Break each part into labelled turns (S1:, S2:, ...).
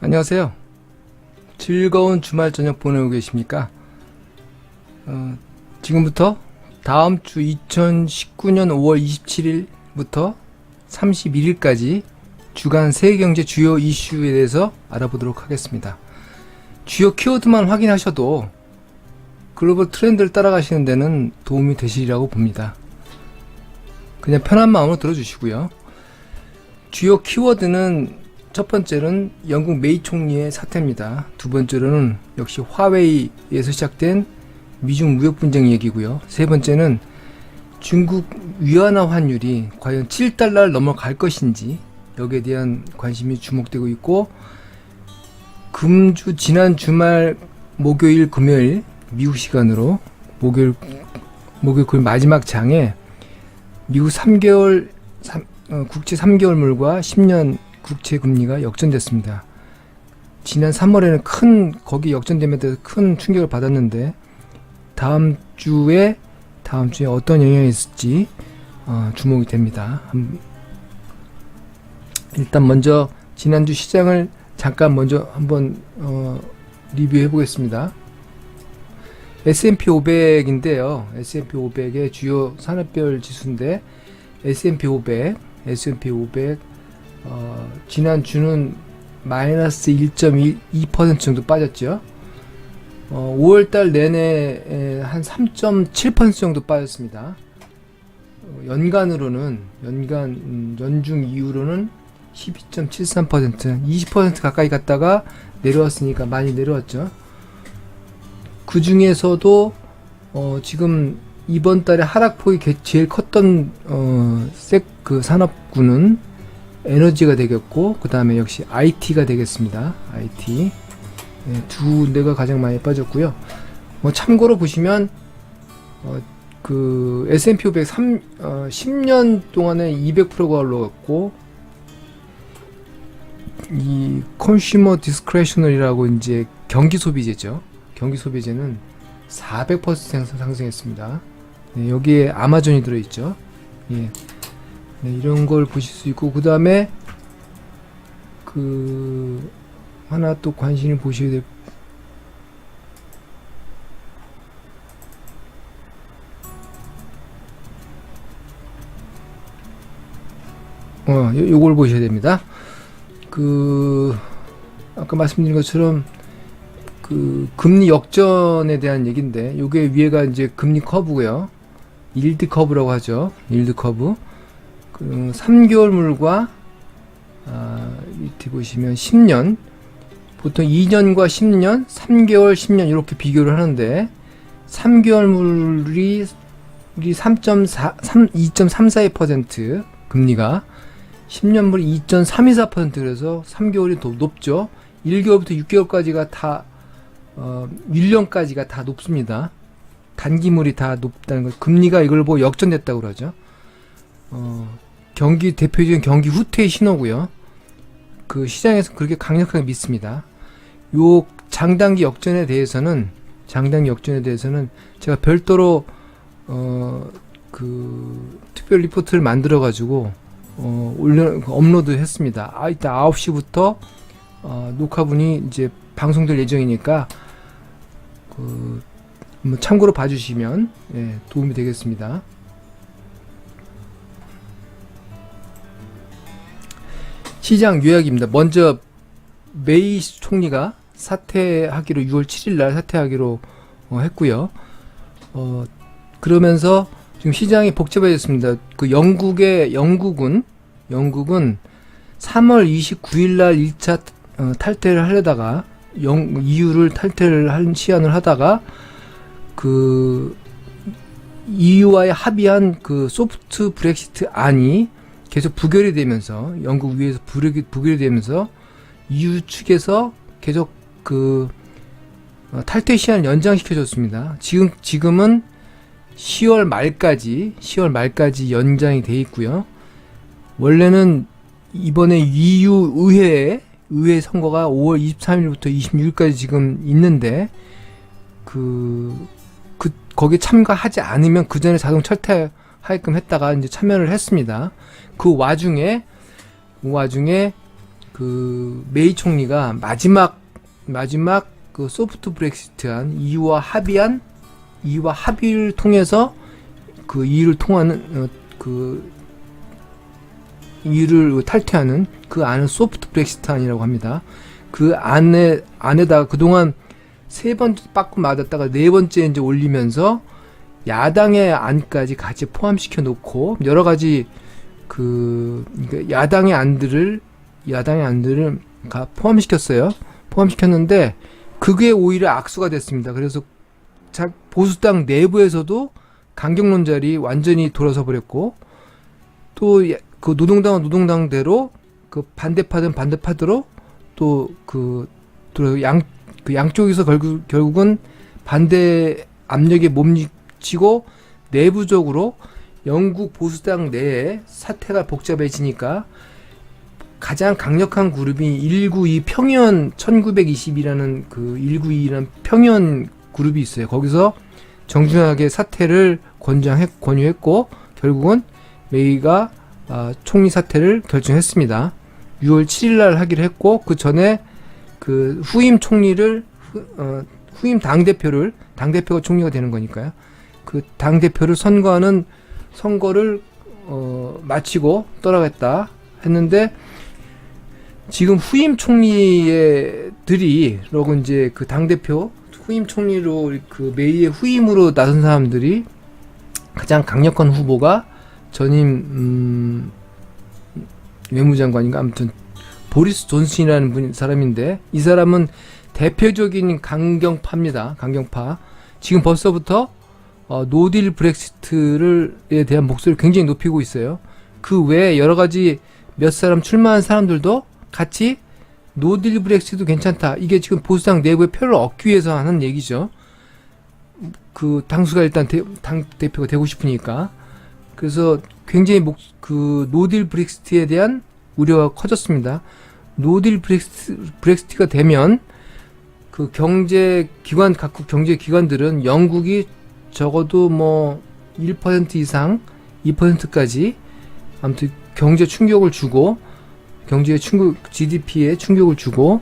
S1: 안녕하세요. 즐거운 주말 저녁 보내고 계십니까? 지금부터 다음 주 2019년 5월 27일부터 31일까지 주간 세계경제 주요 이슈에 대해서 알아보도록 하겠습니다. 주요 키워드만 확인하셔도 글로벌 트렌드를 따라가시는 데는 도움이 되시리라고 봅니다. 그냥 편한 마음으로 들어주시고요. 주요 키워드는 첫 번째는 영국 메이 총리의 사퇴입니다. 두 번째로는 역시 화웨이에서 시작된 미중 무역 분쟁 얘기고요. 세 번째는 중국 위안화 환율이 과연 7달러를 넘어갈 것인지 여기에 대한 관심이 주목되고 있고, 지난 주말 목요일 금요일 미국 시간으로 목요일 금요일 마지막 장에 미국 3개월 국채 3개월물과 10년 국채 금리가 역전됐습니다. 지난 3월에는 거기 역전됨에 대해서 큰 충격을 받았는데 다음 주에 어떤 영향이 있을지 주목이 됩니다. 일단 먼저 지난주 시장을 잠깐 먼저 한번 리뷰해 보겠습니다. S&P 500인데요. S&P 500의 주요 산업별 지수인데 S&P 500 지난 주는 마이너스 1.2% 정도 빠졌죠. 5월달 내내 한 3.7% 정도 빠졌습니다. 연중 이후로는 12.73%, 20% 가까이 갔다가 내려왔으니까 많이 내려왔죠. 그 중에서도 지금 이번 달에 하락폭이 제일 컸던 그 산업군은 에너지가 되겠고, 그 다음에 역시 IT가 되겠습니다. IT 두 군데가 가장 많이 빠졌고요. 참고로 보시면 그 S&P 500 10년 동안에 200%가 올라갔고, 이 컨슈머 디스크레셔널이라고 이제 경기 소비재죠. 경기 소비재는 400% 상승했습니다. 네, 여기에 아마존이 들어있죠. 예. 네, 이런 걸 보실 수 있고, 그 다음에 하나 또 관심을 보셔야 될 요걸 보셔야 됩니다. 아까 말씀드린 것처럼 금리 역전에 대한 얘기인데, 요게 위에가 이제 금리 커브고요. 일드 커브라고 하죠. 일드 커브. 3개월물과 밑에 보시면 10년, 보통 2년과 10년, 3개월, 10년 이렇게 비교를 하는데, 3개월물이 2.342% 금리가, 10년물이 2.324%, 그래서 3개월이 더 높죠. 1개월부터 6개월까지가 다 1년까지가 다 높습니다. 단기물이 다 높다는 거. 금리가 이걸 보고 역전됐다고 그러죠. 대표적인 경기 후퇴의 신호고요. 그 시장에서 그렇게 강력하게 믿습니다. 요 장단기 역전에 대해서는 제가 별도로 특별 리포트를 만들어 가지고 업로드 했습니다. 이따 9시부터 녹화분이 이제 방송될 예정이니까 참고로 봐주시면 도움이 되겠습니다. 시장 요약입니다. 먼저 메이 총리가 사퇴하기로 6월 7일날 사퇴하기로 했고요. 그러면서 지금 시장이 복잡해졌습니다. 영국은 3월 29일날 1차 탈퇴를 하려다가 EU를 탈퇴를 한 시한을 하다가 EU와의 합의한 소프트 브렉시트 안이 계속 부결이 되면서, 영국 위에서 부결이 되면서 EU 측에서 계속 탈퇴 시한을 연장시켜줬습니다. 지금은 10월 말까지 연장이 돼 있고요. 원래는 이번에 EU 의회 선거가 5월 23일부터 26일까지 지금 있는데, 거기에 참가하지 않으면 그 전에 자동 철퇴하게끔 했다가 이제 참여를 했습니다. 그 와중에 메이 총리가 마지막 그 소프트 브렉시트한 이유와 합의를 통해서 그 이유를 통하는 이유를 탈퇴하는 그 안을 소프트 브렉시트안이라고 합니다. 그 안에다가 그동안 3번 빠꾸 맞았다가 4번째 이제 올리면서 야당의 안까지 같이 포함시켜 놓고 여러 가지 야당의 안들을 포함시켰어요. 포함시켰는데 그게 오히려 악수가 됐습니다. 그래서 보수당 내부에서도 강경론자들이 완전히 돌아서 버렸고, 또 그 노동당은 노동당대로 그 반대파든 반대파대로 또 양쪽에서 결국은 반대 압력에 못 미치고 내부적으로 영국 보수당 내에 사태가 복잡해지니까 가장 강력한 그룹이 192 평현 1920이라는 그 192라는 평현 그룹이 있어요. 거기서 정중하게 사퇴를 권유했고 결국은 메이가 총리 사퇴를 결정했습니다. 6월 7일 날 하기로 했고, 그 전에 그 후임 총리를 후임 당대표가 총리가 되는 거니까요. 그 당대표를 선거하는 선거를 마치고 떠나겠다 했는데, 지금 후임 총리들이 그러고 이제 그 당대표 후임 총리로 그 메이의 후임으로 나선 사람들이 가장 강력한 후보가 전임 외무장관인가 아무튼 보리스 존슨이라는 사람인데, 이 사람은 대표적인 강경파입니다. 강경파. 지금 벌써부터 노딜 브렉시트에 대한 목소리를 굉장히 높이고 있어요. 그 외에 여러 가지 몇 사람 출마한 사람들도 같이 노딜 브렉시트도 괜찮다. 이게 지금 보수당 내부의 표를 얻기 위해서 하는 얘기죠. 그 당수가 일단 당 대표가 되고 싶으니까. 그래서 굉장히 노딜 브렉시트에 대한 우려가 커졌습니다. 노딜 브렉시트가 되면 그 각국 경제기관들은 영국이 적어도 뭐 1% 이상 2%까지 아무튼 GDP에 충격을 주고,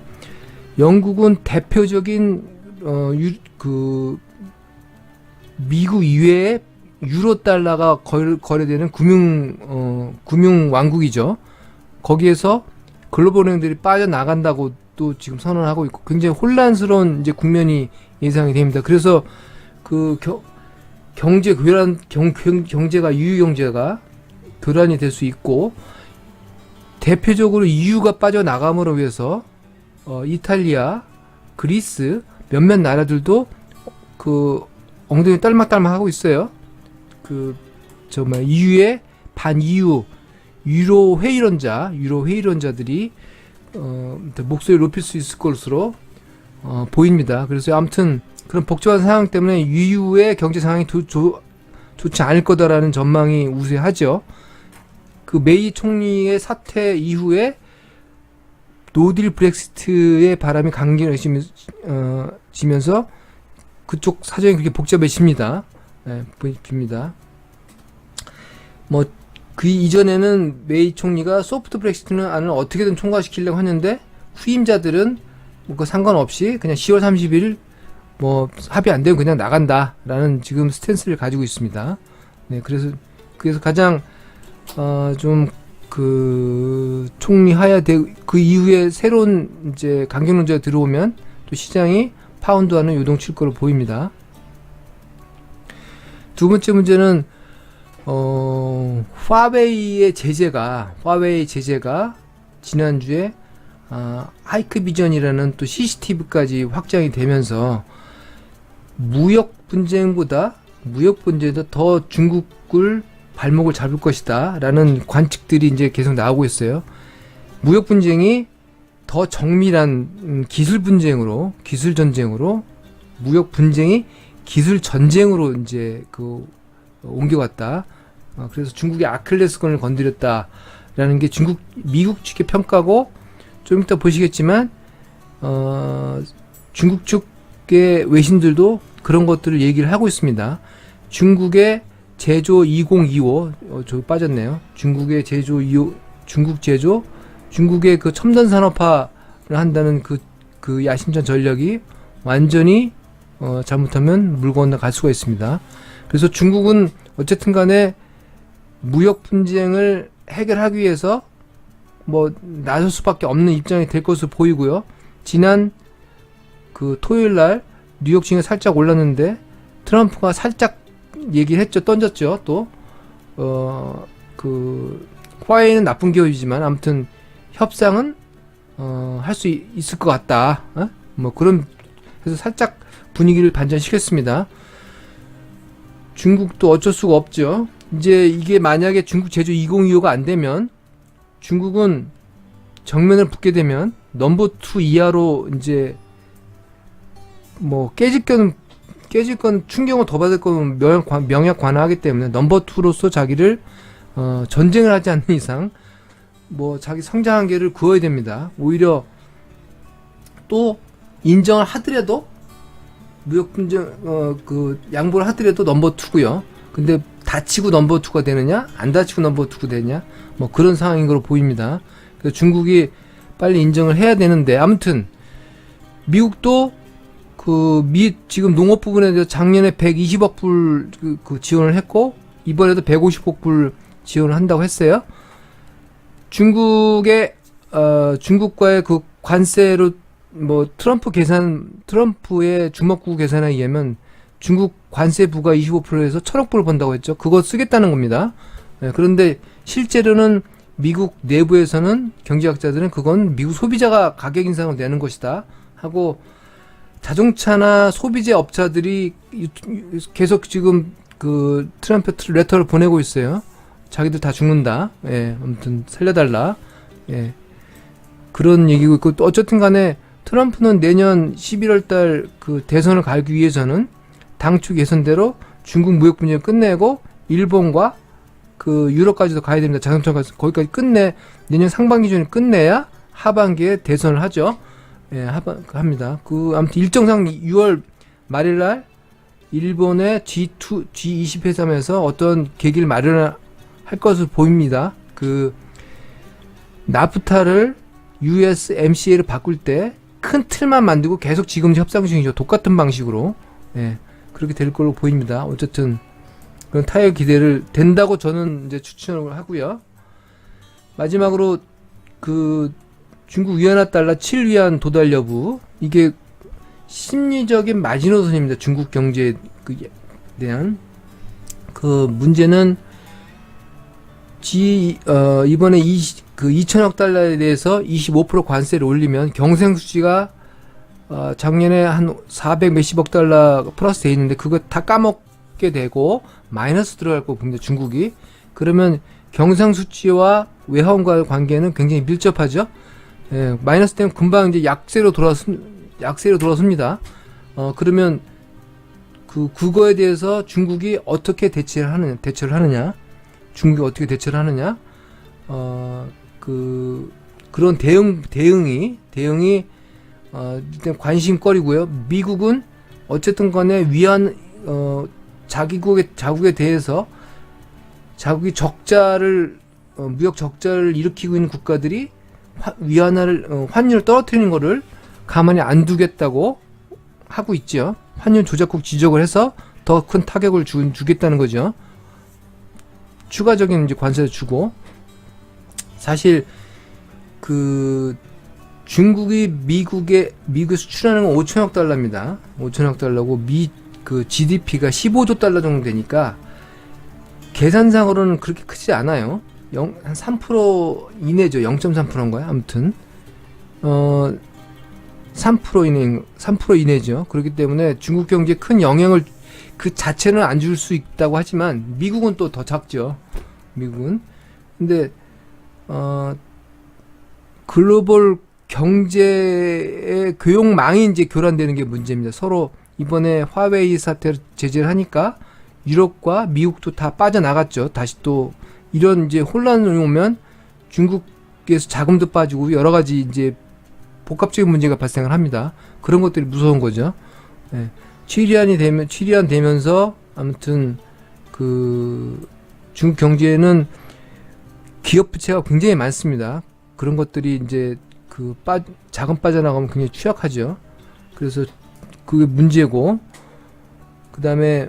S1: 영국은 대표적인 미국 이외에 유로 달러가 거래되는 금융 왕국이죠. 거기에서 글로벌 은행들이 빠져나간다고 또 지금 선언하고 있고, 굉장히 혼란스러운 이제 국면이 예상이 됩니다. 그래서 그 경제가 유유 경제가 교란이 될 수 있고, 대표적으로 EU가 빠져나감으로 위해서 이탈리아, 그리스 몇몇 나라들도 그 엉덩이 딸막딸막 하고 있어요. EU의 반EU 유로 회의론자들이 목소리를 높일 수 있을 것으로 보입니다. 그래서 아무튼 그런 복잡한 상황 때문에 EU의 경제 상황이 좋지 않을 거다라는 전망이 우세하죠. 그 메이 총리의 사퇴 이후에 노딜 브렉시트의 바람이 강경해지면서 그쪽 사정이 그렇게 복잡해집니다. 보입니다. 그 이전에는 메이 총리가 소프트 브렉시트는 안을 어떻게든 통과시키려고 했는데, 후임자들은 그 상관없이 그냥 10월 30일 합의 안 되면 그냥 나간다라는 지금 스탠스를 가지고 있습니다. 네, 그래서 가장 총리 하야 그 이후에 새로운 이제 강경론자가 들어오면 또 시장이 파운드와는 요동칠 거로 보입니다. 두 번째 문제는 화웨이 제재가 지난주에 하이크비전이라는 또 CCTV까지 확장이 되면서 무역 분쟁보다 더 중국을 발목을 잡을 것이다 라는 관측들이 이제 계속 나오고 있어요. 무역 분쟁이 더 정밀한 기술 전쟁으로 무역 분쟁이 기술 전쟁으로 이제 옮겨갔다. 그래서 중국의 아킬레스건을 건드렸다라는 게 미국 측의 평가고, 좀 이따 보시겠지만 중국 측의 외신들도 그런 것들을 얘기를 하고 있습니다. 중국의 제조 2025 저 빠졌네요. 중국 제조 중국의 그 첨단 산업화를 한다는 그 야심찬 전략이 완전히 잘못하면 물 건너갈 수가 있습니다. 그래서 중국은 어쨌든 간에 무역 분쟁을 해결하기 위해서 나설 수밖에 없는 입장이 될 것으로 보이고요. 지난 그 토요일 날 뉴욕 증시 살짝 올랐는데 트럼프가 살짝 얘기를 했죠. 던졌죠. 또 화웨이는 나쁜 기업이지만 아무튼 협상은 할 수 있을 것 같다. 그런 그래서 살짝 분위기를 반전시켰습니다. 중국도 어쩔 수가 없죠. 이제 이게 만약에 중국 제조 2025가 안 되면 중국은 정면을 붙게 되면 넘버 2 이하로 이제 깨질 건 충격을 더 받을 건 명약 관화하기 때문에 넘버 2로서 자기를 전쟁을 하지 않는 이상 자기 성장 한계를 그어야 됩니다. 오히려 또 인정을 하더라도 무역 분쟁 양보를 하더라도 넘버 2고요. 근데 다치고 넘버 2가 되느냐 안 다치고 넘버 2가 되느냐 그런 상황인 걸로 보입니다. 그래서 중국이 빨리 인정을 해야 되는데 아무튼 미국도 지금 농업 부분에 대해서 작년에 120억 불 지원을 했고 이번에도 150억 불 지원을 한다고 했어요. 중국과의 그 관세로 트럼프의 주먹구 계산에 의하면 중국 관세부가 25%에서 1,000억 불을 번다고 했죠. 그거 쓰겠다는 겁니다. 그런데 실제로는 미국 내부에서는 경제학자들은 그건 미국 소비자가 가격 인상을 내는 것이다 하고 자동차나 소비재 업자들이 계속 지금 그 트럼프 레터를 보내고 있어요. 자기들 다 죽는다. 아무튼 살려달라. 그런 얘기고 있고 또 어쨌든 간에 트럼프는 내년 11월 달 그 대선을 가기 위해서는 당초 예선대로 중국 무역 분쟁을 끝내고 일본과 그 유럽까지도 가야 됩니다. 자동차까지 거기까지 내년 상반기 전에 끝내야 하반기에 대선을 하죠. 합니다. 아무튼 일정상 6월 말일날 일본의 G20 회담에서 어떤 계기를 마련할 것으로 보입니다. 나프타를 USMCA를 바꿀 때 큰 틀만 만들고 계속 지금 협상 중이죠. 똑같은 방식으로. 그렇게 될 걸로 보입니다. 어쨌든 그런 타협 기대를 된다고 저는 이제 추천을 하고요. 마지막으로 중국 위안화 달러 7위안 도달 여부, 이게 심리적인 마지노선입니다. 중국 경제에 대한 문제는 이번에 2천억 달러에 대해서 25% 관세를 올리면 경쟁수지가 작년에 한 400 몇십억 달러 플러스 돼 있는데 그거 다 까먹게 되고 마이너스 들어갈 거 봅니다. 중국이. 그러면 경상수지와 외환과의 관계는 굉장히 밀접하죠. 마이너스 되면 금방 이제 약세로 돌아섭니다. 그러면 그거에 대해서 중국이 어떻게 대처를 하느냐? 중국이 어떻게 대처를 하느냐? 그런 대응이 일단 관심거리고요. 미국은 어쨌든 간에 자국에 대해서 자국이 무역 적자를 일으키고 있는 국가들이 환율을 떨어뜨리는 거를 가만히 안 두겠다고 하고 있죠. 환율 조작국 지적을 해서 더 큰 타격을 주겠다는 거죠. 추가적인 이제 관세를 주고, 사실 중국이 미국에 수출하는 건 5천억 달러입니다. 5천억 달러고 GDP가 15조 달러 정도 되니까 계산상으로는 그렇게 크지 않아요. 한 3% 이내죠. 0.3%인가요? 아무튼 3% 이내죠. 그렇기 때문에 중국 경제에 큰 영향을 그 자체는 안 줄 수 있다고 하지만 미국은 또 더 작죠. 미국은. 근데 글로벌 경제의 교역망이 이제 교란되는 게 문제입니다. 서로 이번에 화웨이 사태를 제재를 하니까 유럽과 미국도 다 빠져나갔죠. 다시 또 이런 이제 혼란이 오면 중국에서 자금도 빠지고 여러 가지 이제 복합적인 문제가 발생을 합니다. 그런 것들이 무서운 거죠. 취리안 되면서 아무튼 중국 경제에는 기업 부채가 굉장히 많습니다. 그런 것들이 이제 자금 빠져나가면 굉장히 취약하죠. 그래서 그게 문제고, 그 다음에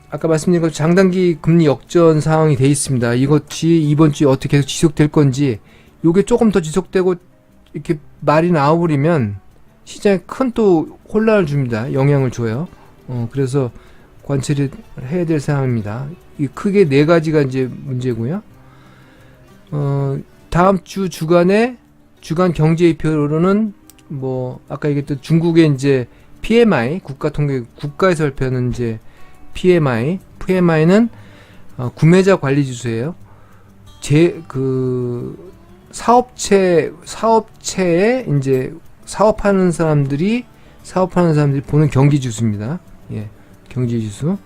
S1: 아까 말씀드린 것처럼 장단기 금리 역전 상황이 돼 있습니다. 이것이 이번 주에 어떻게 계속 지속될 건지, 요게 조금 더 지속되고 이렇게 말이 나와버리면 시장에 큰 또 혼란을 줍니다. 영향을 줘요. 그래서 관찰을 해야 될 상황입니다. 이 크게 네 가지가 이제 문제고요. 다음 주 주간 경제지표로는 뭐 아까 얘기했던 중국의 이제 PMI 국가에서 발표하는 이제 PMI는 구매자 관리 지수예요. 사업체에 이제 사업하는 사람들이 보는 경기 지수입니다. 예, 경기 지수.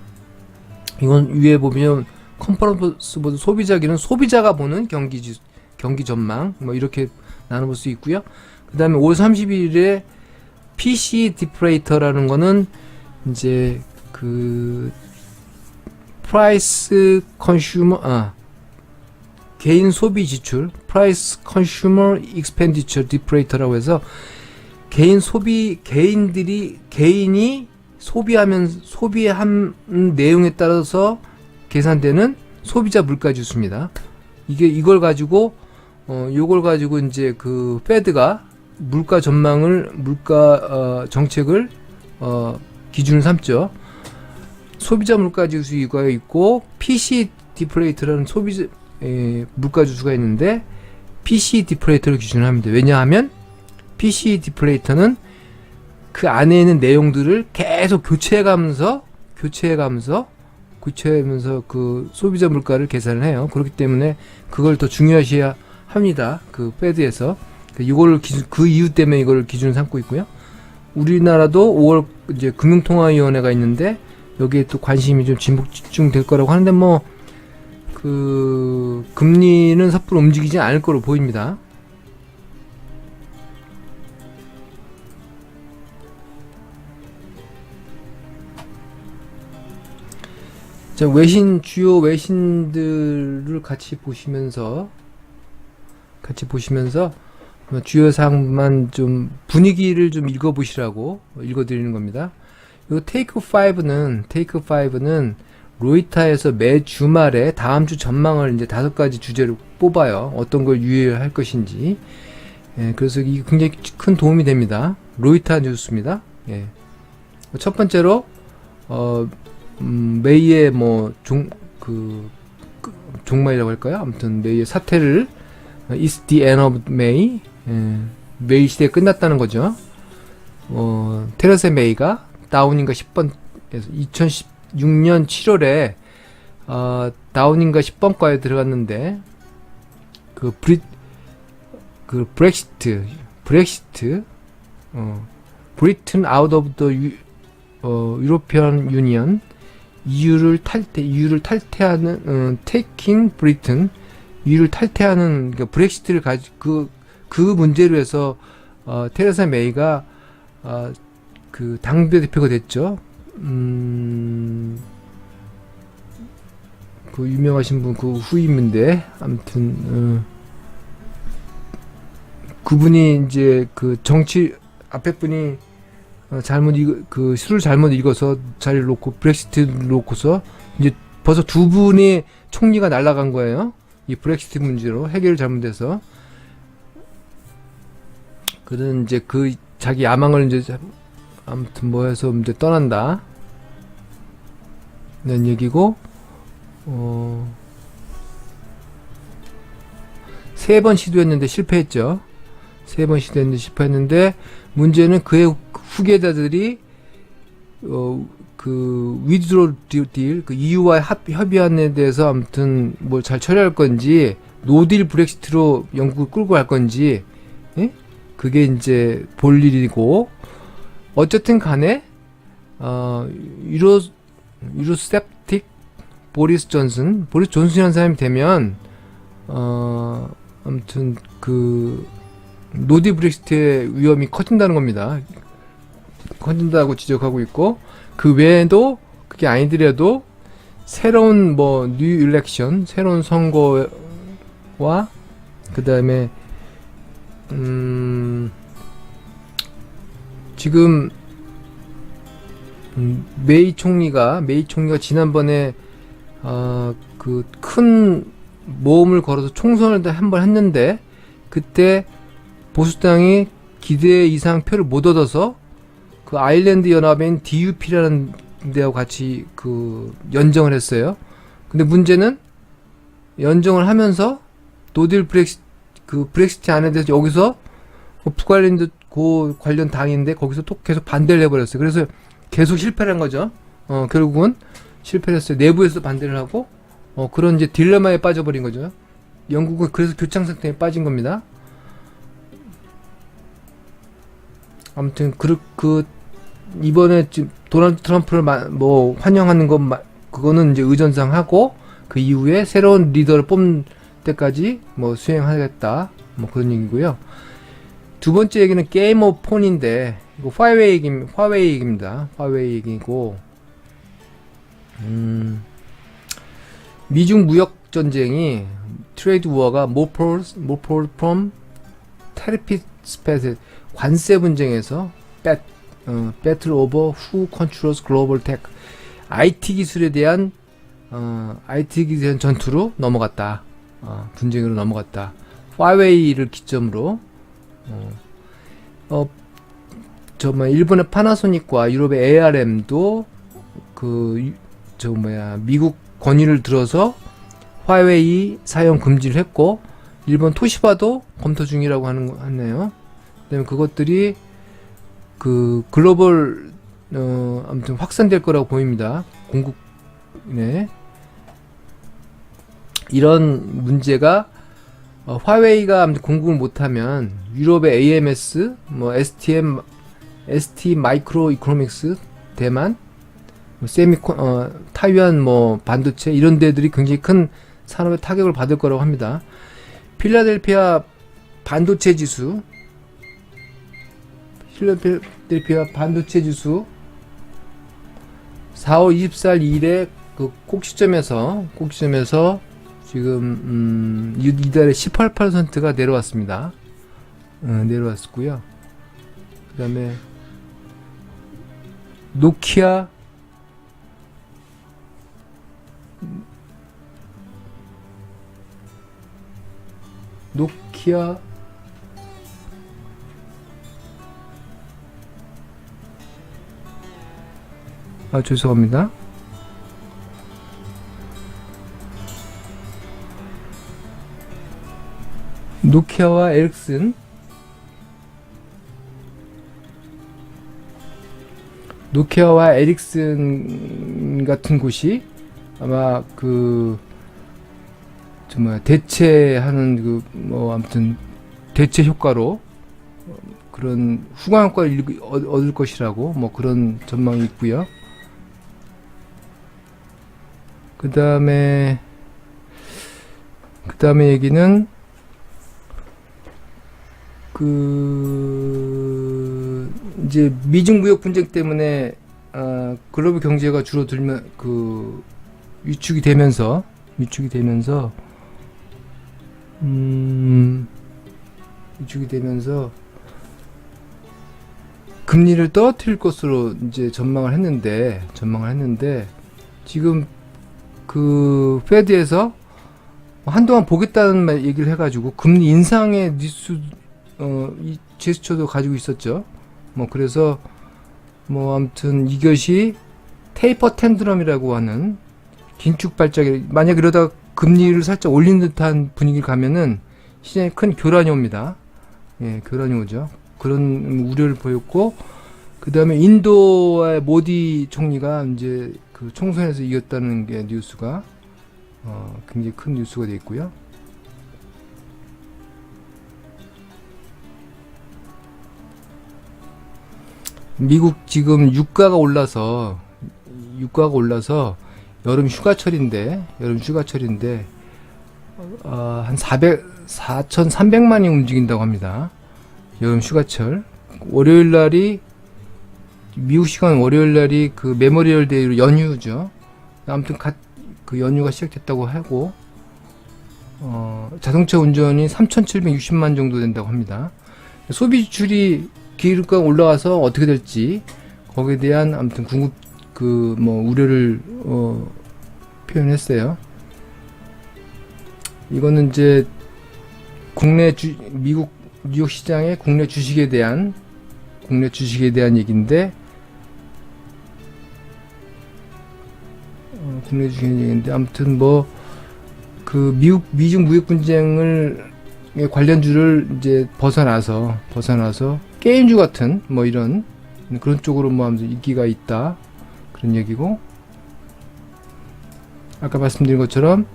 S1: 이건 위에 보면 컨퍼런스 보드 소비자기는 소비자가 보는 경기 전망 뭐 이렇게 나눠볼 수 있고요. 그다음에 5월 30일에 PC 디프레이터라는 거는 이제 프라이스 컨슈머 개인 소비 지출 프라이스 컨슈머 익스펜디처 디프레이터라고 해서 개인이 소비한 내용에 따라서 계산되는 소비자 물가 지수입니다. 이걸 가지고 이제 페드가 물가 정책을 기준을 삼죠. 소비자 물가 지수가 있고 PC 디플레이터라는 소비자 물가 지수가 있는데 PC 디플레이터를 기준으로 합니다. 왜냐하면 PC 디플레이터는 그 안에 있는 내용들을 계속 교체하면서 그 소비자 물가를 계산을 해요. 그렇기 때문에 그걸 더 중요시해야 합니다. 그 페드에서 이걸 그 이유 때문에 이걸 기준으로 삼고 있고요. 우리나라도 5월 이제 금융통화위원회가 있는데 여기에 또 관심이 좀 집중될 거라고 하는데 금리는 섣부로 움직이지 않을 거로 보입니다. 자, 주요 외신들을 같이 보시면서 주요 사항만 좀 분위기를 좀 읽어보시라고 읽어드리는 겁니다. 요 테이크 5는 로이터에서 매 주말에 다음 주 전망을 이제 5가지 주제로 뽑아요. 어떤 걸 유의할 것인지. 예, 그래서 이게 굉장히 큰 도움이 됩니다. 로이터 뉴스입니다. 예. 첫 번째로 메이의 종말이라고 할까요? 아무튼 메이의 사태를 It's the end of May. 메이 시대가 끝났다는 거죠. 테레사 메이가 다우닝가 10번에서 2016년 7월에 다우닝가 10번과에 들어갔는데 브렉시트 브리튼 아웃 오브 더 유로피언 유니언 EU를 탈퇴하는 테이킹 브리튼 EU를 탈퇴하는 브렉시트를 그 문제로 해서 테레사 메이가 당대 대표가 됐죠. 그 유명하신 분 후임인데 아무튼 그분이 이제 정치 앞에 분이 수를 잘못 읽어서 자리를 놓고 브렉시트를 놓고서 이제 벌써 두 분의 총리가 날아간 거예요. 이 브렉시트 문제로 해결을 잘못해서. 그는 이제 자기 야망을 이제 아무튼 해서 이제 떠난다. 는 얘기고, 3번 시도했는데 실패했죠. 3번 시도했는데 실패했는데, 문제는 그의 후계자들이, 위드로 딜, EU와의 협의안에 대해서 아무튼 잘 처리할 건지, 노딜 브렉시트로 영국을 끌고 갈 건지, 예? 그게 이제 볼 일이고, 어쨌든 간에, 유로스셉틱 보리스 존슨이라는 사람이 되면, 아무튼 노딜 브렉시트의 위험이 커진다는 겁니다. 커진다고 지적하고 있고, 그 외에도 그게 아니더라도 새로운 뉴 일렉션, 새로운 선거와 그 다음에 지금 메이 총리가 지난번에 그 큰 모험을 걸어서 총선을 한번 했는데, 그때 보수당이 기대 이상 표를 못 얻어서 그 아일랜드 연합인 DUP라는 데하고 같이 그 연정을 했어요. 근데 문제는 연정을 하면서 노딜 브렉시트 안에 대해서 여기서 북아일랜드 그 관련 당인데 거기서 또 계속 반대를 해버렸어요. 그래서 계속 실패를 한 거죠. 결국은 실패를 했어요. 내부에서 반대를 하고 그런 이제 딜레마에 빠져버린 거죠. 영국은 그래서 교착 상태에 빠진 겁니다. 아무튼 이번에 지금 도널드 트럼프를 뭐 환영하는 건 그거는 이제 의전상 하고, 그 이후에 새로운 리더를 뽑는 때까지 뭐 수행하겠다, 뭐 그런 얘기고요. 두 번째 얘기는 게임 오브 폰인데, 이거 화웨이 얘기입니다. 화웨이 얘기고, 미중 무역 전쟁이 트레이드 워가 more from tariff space 관세 분쟁에서 battle over who controls global tech IT 기술에 대한 전투로 넘어갔다. 분쟁으로 넘어갔다. 화웨이를 기점으로 일본의 파나소닉과 유럽의 ARM도 미국 권위를 들어서 화웨이 사용 금지를 했고, 일본 토시바도 검토 중이라고 하네요. 그다음에 그것들이 그 글로벌 아무튼 확산될 거라고 보입니다. 공급에 이런 문제가 화웨이가 아무튼 공급을 못하면 유럽의 AMS, 뭐 ST 마이크로 이코노믹스, 대만, 타이완 뭐 반도체 이런 데들이 굉장히 큰 산업에 타격을 받을 거라고 합니다. 필라델피아 반도체 지수 4월 24일 2일에 그 꼭 시점에서 지금 이달에 18%가 내려왔습니다. 내려왔고요. 그 다음에 노키아 죄송합니다. 노키아와 에릭슨, 같은 곳이 아마 대체하는 아무튼 대체 효과로 그런 후광 효과를 얻을 것이라고 뭐 그런 전망이 있고요. 그 다음에 얘기는 이제 미중 무역 분쟁 때문에 글로벌 경제가 줄어들면 위축이 되면서 금리를 떨어뜨릴 것으로 이제 전망을 했는데 지금 그 페드에서 한동안 보겠다는 얘기를 해가지고 금리 인상의 이 제스처도 가지고 있었죠. 그래서 아무튼 이것이 테이퍼 텐드럼이라고 하는 긴축 발작이, 만약 이러다가 금리를 살짝 올린 듯한 분위기를 가면은 시장에 큰 교란이 옵니다. 교란이 오죠. 그런 우려를 보였고, 그 다음에 인도의 모디 총리가 이제 그 총선에서 이겼다는 게 뉴스가 굉장히 큰 뉴스가 되어 있고요. 미국 지금 유가가 올라서 여름 휴가철인데 한 4,300만이 움직인다고 합니다. 여름 휴가철. 미국 시간 월요일 날이 그 메모리얼 데이로 연휴죠. 아무튼 그 연휴가 시작됐다고 하고, 자동차 운전이 3,760만 정도 된다고 합니다. 소비 지출이 기름가 올라와서 어떻게 될지 거기에 대한 아무튼 궁금 우려를 표현했어요. 이거는 이제 미국 뉴욕 시장의 국내 주식에 대한 얘기인데 아무튼 미중 무역 분쟁을 관련주를 이제 벗어나서 게임주 같은 이런 그런 쪽으로 아무튼 인기가 있다 그런 얘기고, 아까 말씀드린 것처럼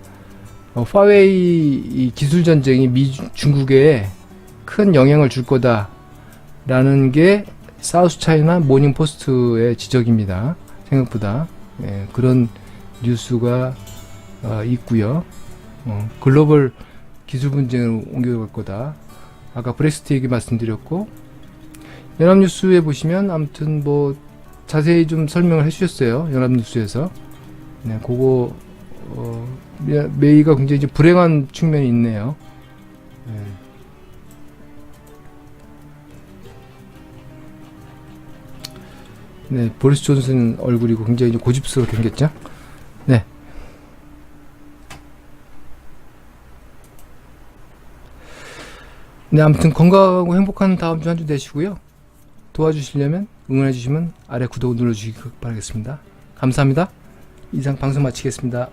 S1: 화웨이 기술 전쟁이 중국에 큰 영향을 줄 거다라는 게 사우스 차이나 모닝 포스트의 지적입니다. 생각보다 그런 뉴스가 있고요. 글로벌 기술 분쟁으로 옮겨갈 거다. 아까 브렉시트 얘기 말씀드렸고, 연합뉴스에 보시면 아무튼 자세히 좀 설명을 해주셨어요. 연합뉴스에서. 그거 메이가 굉장히 이제 불행한 측면이 있네요. 보리스 존슨 얼굴이고 굉장히 이제 고집스럽게 생겼죠. 아무튼 건강하고 행복한 다음 주 한 주 되시고요. 도와주시려면, 응원해주시면 아래 구독 눌러주시기 바라겠습니다. 감사합니다. 이상 방송 마치겠습니다.